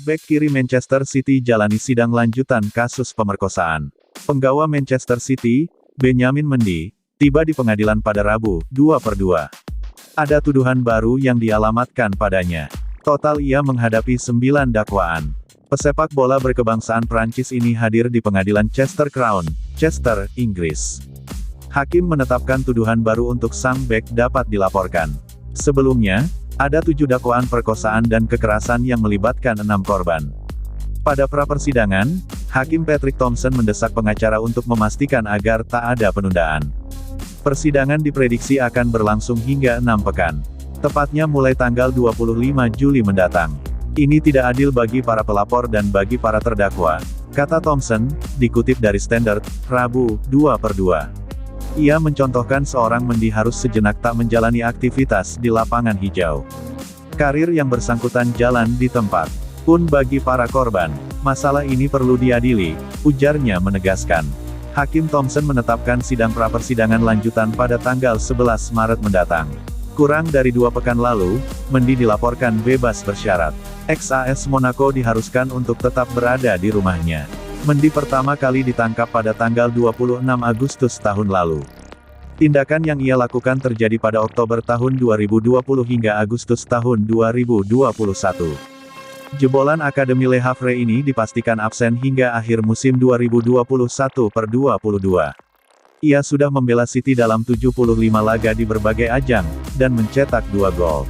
Bek kiri Manchester City jalani sidang lanjutan kasus pemerkosaan. Penggawa Manchester City, Benjamin Mendy, tiba di pengadilan pada Rabu, 2/2. Ada tuduhan baru yang dialamatkan padanya. Total ia menghadapi 9 dakwaan. Pesepak bola berkebangsaan Prancis ini hadir di pengadilan Chester Crown, Chester, Inggris. Hakim menetapkan tuduhan baru untuk sang bek dapat dilaporkan. Sebelumnya, ada 7 dakwaan perkosaan dan kekerasan yang melibatkan 6 korban. Pada pra-persidangan, Hakim Patrick Thomson mendesak pengacara untuk memastikan agar tak ada penundaan. Persidangan diprediksi akan berlangsung hingga 6 pekan. Tepatnya mulai tanggal 25 Juli mendatang. Ini tidak adil bagi para pelapor dan bagi para terdakwa, kata Thomson, dikutip dari Standard, Rabu, 2/2. Ia mencontohkan seorang Mendy harus sejenak tak menjalani aktivitas di lapangan hijau. Karir yang bersangkutan jalan di tempat. Pun bagi para korban, masalah ini perlu diadili, ujarnya menegaskan. Hakim Thomson menetapkan sidang pra-persidangan lanjutan pada tanggal 11 Maret mendatang. Kurang dari 2 pekan lalu, Mendy dilaporkan bebas bersyarat. Ex-AS Monaco diharuskan untuk tetap berada di rumahnya. Mendy pertama kali ditangkap pada tanggal 26 Agustus tahun lalu. Tindakan yang ia lakukan terjadi pada Oktober tahun 2020 hingga Agustus tahun 2021. Jebolan Akademi Le Havre ini dipastikan absen hingga akhir musim 2021/22. Ia sudah membela City dalam 75 laga di berbagai ajang, dan mencetak 2 gol.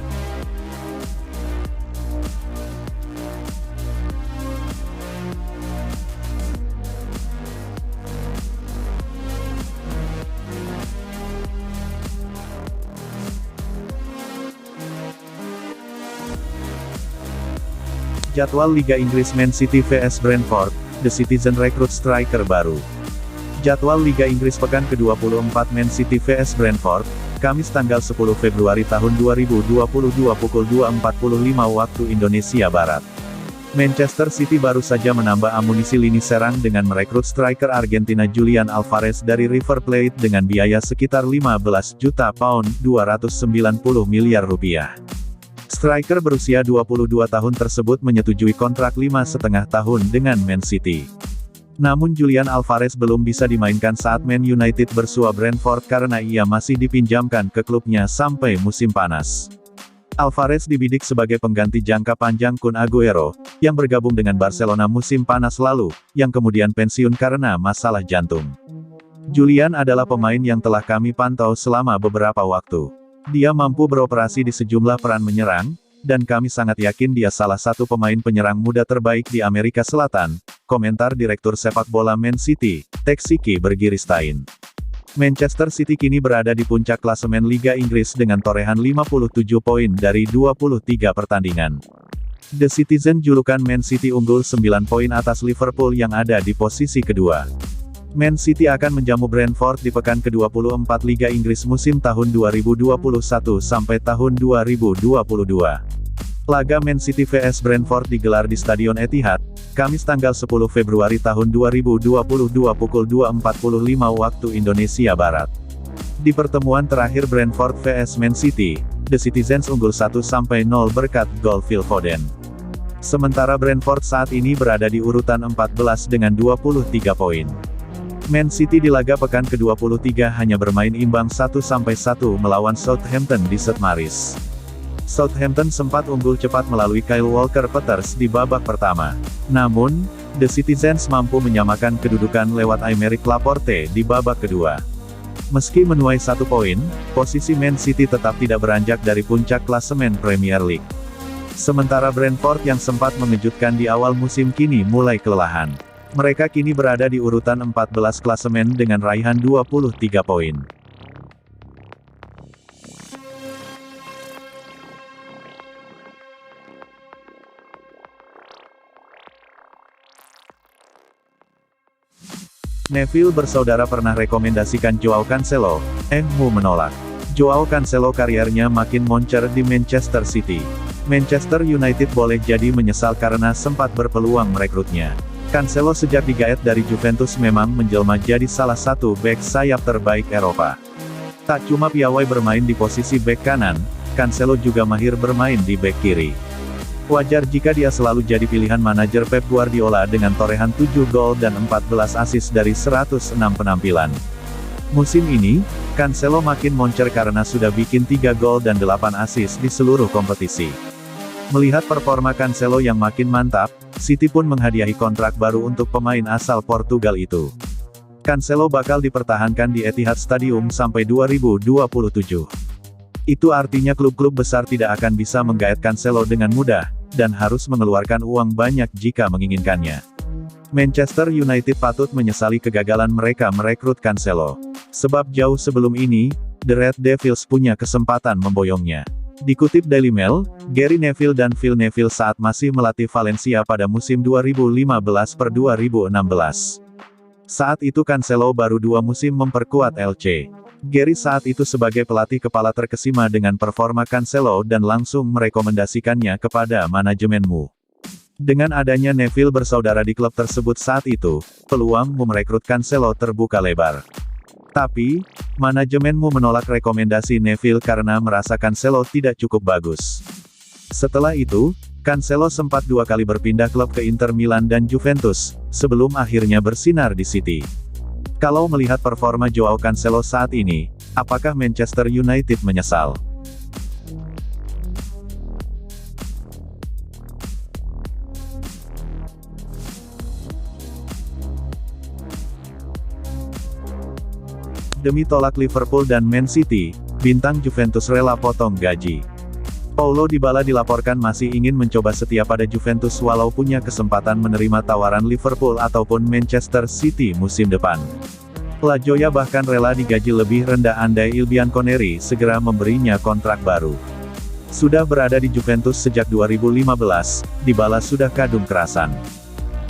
Jadwal Liga Inggris Man City vs Brentford, The Citizen rekrut striker baru. Jadwal Liga Inggris pekan ke-24 Man City vs Brentford, Kamis tanggal 10 Februari tahun 2022 pukul 2.45 waktu Indonesia Barat. Manchester City baru saja menambah amunisi lini serang dengan merekrut striker Argentina Julian Alvarez dari River Plate dengan biaya sekitar 15 juta pound, 290 miliar rupiah. Striker berusia 22 tahun tersebut menyetujui kontrak 5,5 tahun dengan Man City. Namun Julian Alvarez belum bisa dimainkan saat Man United bersua Brentford karena ia masih dipinjamkan ke klubnya sampai musim panas. Alvarez dibidik sebagai pengganti jangka panjang Kun Aguero, yang bergabung dengan Barcelona musim panas lalu, yang kemudian pensiun karena masalah jantung. Julian adalah pemain yang telah kami pantau selama beberapa waktu. Dia mampu beroperasi di sejumlah peran menyerang, dan kami sangat yakin dia salah satu pemain penyerang muda terbaik di Amerika Selatan, komentar Direktur Sepak Bola Man City, Teksiki Bergiristain. Manchester City kini berada di puncak klasemen Liga Inggris dengan torehan 57 poin dari 23 pertandingan. The Citizen julukan Man City unggul 9 poin atas Liverpool yang ada di posisi kedua. Man City akan menjamu Brentford di pekan ke-24 Liga Inggris musim tahun 2021 sampai tahun 2022. Laga Man City vs Brentford digelar di Stadion Etihad, Kamis tanggal 10 Februari tahun 2022 pukul 2.45 waktu Indonesia Barat. Di pertemuan terakhir Brentford vs Man City, The Citizens unggul 1-0 berkat gol Phil Foden. Sementara Brentford saat ini berada di urutan 14 dengan 23 poin. Man City di laga pekan ke-23 hanya bermain imbang 1-1 melawan Southampton di St. Mary's. Southampton sempat unggul cepat melalui Kyle Walker-Peters di babak pertama. Namun, The Citizens mampu menyamakan kedudukan lewat Aymeric Laporte di babak kedua. Meski menuai 1 poin, posisi Man City tetap tidak beranjak dari puncak klasemen Premier League. Sementara Brentford yang sempat mengejutkan di awal musim kini mulai kelelahan. Mereka kini berada di urutan 14 klasemen dengan raihan 23 poin. Neville bersaudara pernah rekomendasikan Joao Cancelo, MU menolak. Joao Cancelo kariernya makin moncer di Manchester City. Manchester United boleh jadi menyesal karena sempat berpeluang merekrutnya. Cancelo sejak digaet dari Juventus memang menjelma jadi salah satu bek sayap terbaik Eropa. Tak cuma piawai bermain di posisi bek kanan, Cancelo juga mahir bermain di bek kiri. Wajar jika dia selalu jadi pilihan manajer Pep Guardiola dengan torehan 7 gol dan 14 assist dari 106 penampilan. Musim ini, Cancelo makin moncer karena sudah bikin 3 gol dan 8 assist di seluruh kompetisi. Melihat performa Cancelo yang makin mantap, City pun menghadiahi kontrak baru untuk pemain asal Portugal itu. Cancelo bakal dipertahankan di Etihad Stadium sampai 2027. Itu artinya klub-klub besar tidak akan bisa menggait Cancelo dengan mudah, dan harus mengeluarkan uang banyak jika menginginkannya. Manchester United patut menyesali kegagalan mereka merekrut Cancelo. Sebab jauh sebelum ini, The Red Devils punya kesempatan memboyongnya. Dikutip Daily Mail, Gary Neville dan Phil Neville saat masih melatih Valencia pada musim 2015-2016. Saat itu Cancelo baru 2 musim memperkuat LC. Gary saat itu sebagai pelatih kepala terkesima dengan performa Cancelo dan langsung merekomendasikannya kepada manajemenmu. Dengan adanya Neville bersaudara di klub tersebut saat itu, peluang merekrut Cancelo terbuka lebar. Tapi, manajemenmu menolak rekomendasi Neville karena merasa Cancelo tidak cukup bagus. Setelah itu, Cancelo sempat 2 kali berpindah klub ke Inter Milan dan Juventus, sebelum akhirnya bersinar di City. Kalau melihat performa Joao Cancelo saat ini, apakah Manchester United menyesal? Demi tolak Liverpool dan Man City, bintang Juventus rela potong gaji. Paulo Dybala dilaporkan masih ingin mencoba setia pada Juventus walau punya kesempatan menerima tawaran Liverpool ataupun Manchester City musim depan. La Joya bahkan rela digaji lebih rendah andai Il Bianconeri segera memberinya kontrak baru. Sudah berada di Juventus sejak 2015, Dybala sudah kadung kerasan.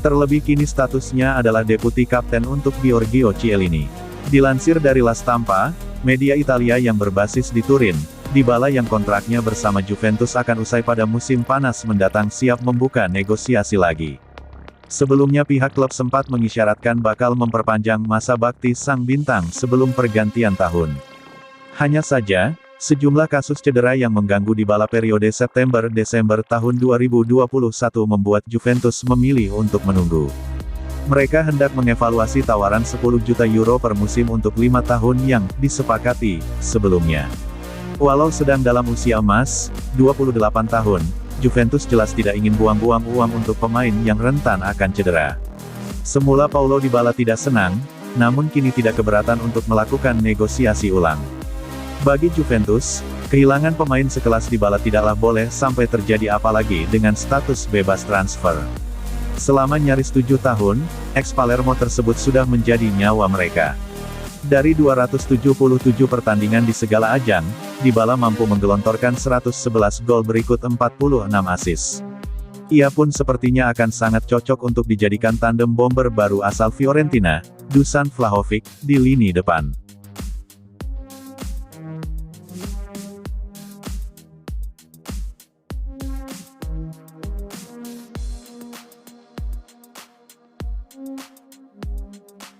Terlebih kini statusnya adalah deputi kapten untuk Giorgio Chiellini. Dilansir dari La Stampa, media Italia yang berbasis di Turin, Dybala yang kontraknya bersama Juventus akan usai pada musim panas mendatang siap membuka negosiasi lagi. Sebelumnya pihak klub sempat mengisyaratkan bakal memperpanjang masa bakti sang bintang sebelum pergantian tahun. Hanya saja, sejumlah kasus cedera yang mengganggu Dybala periode September-Desember tahun 2021 membuat Juventus memilih untuk menunggu. Mereka hendak mengevaluasi tawaran 10 juta euro per musim untuk 5 tahun yang disepakati sebelumnya. Walau sedang dalam usia emas, 28 tahun, Juventus jelas tidak ingin buang-buang uang untuk pemain yang rentan akan cedera. Semula Paulo Dybala tidak senang, namun kini tidak keberatan untuk melakukan negosiasi ulang. Bagi Juventus, kehilangan pemain sekelas Dybala tidaklah boleh sampai terjadi apalagi dengan status bebas transfer. Selama nyaris 7 tahun, ex-Palermo tersebut sudah menjadi nyawa mereka. Dari 277 pertandingan di segala ajang, Dybala mampu menggelontorkan 111 gol berikut 46 assist. Ia pun sepertinya akan sangat cocok untuk dijadikan tandem bomber baru asal Fiorentina, Dusan Vlahovic, di lini depan.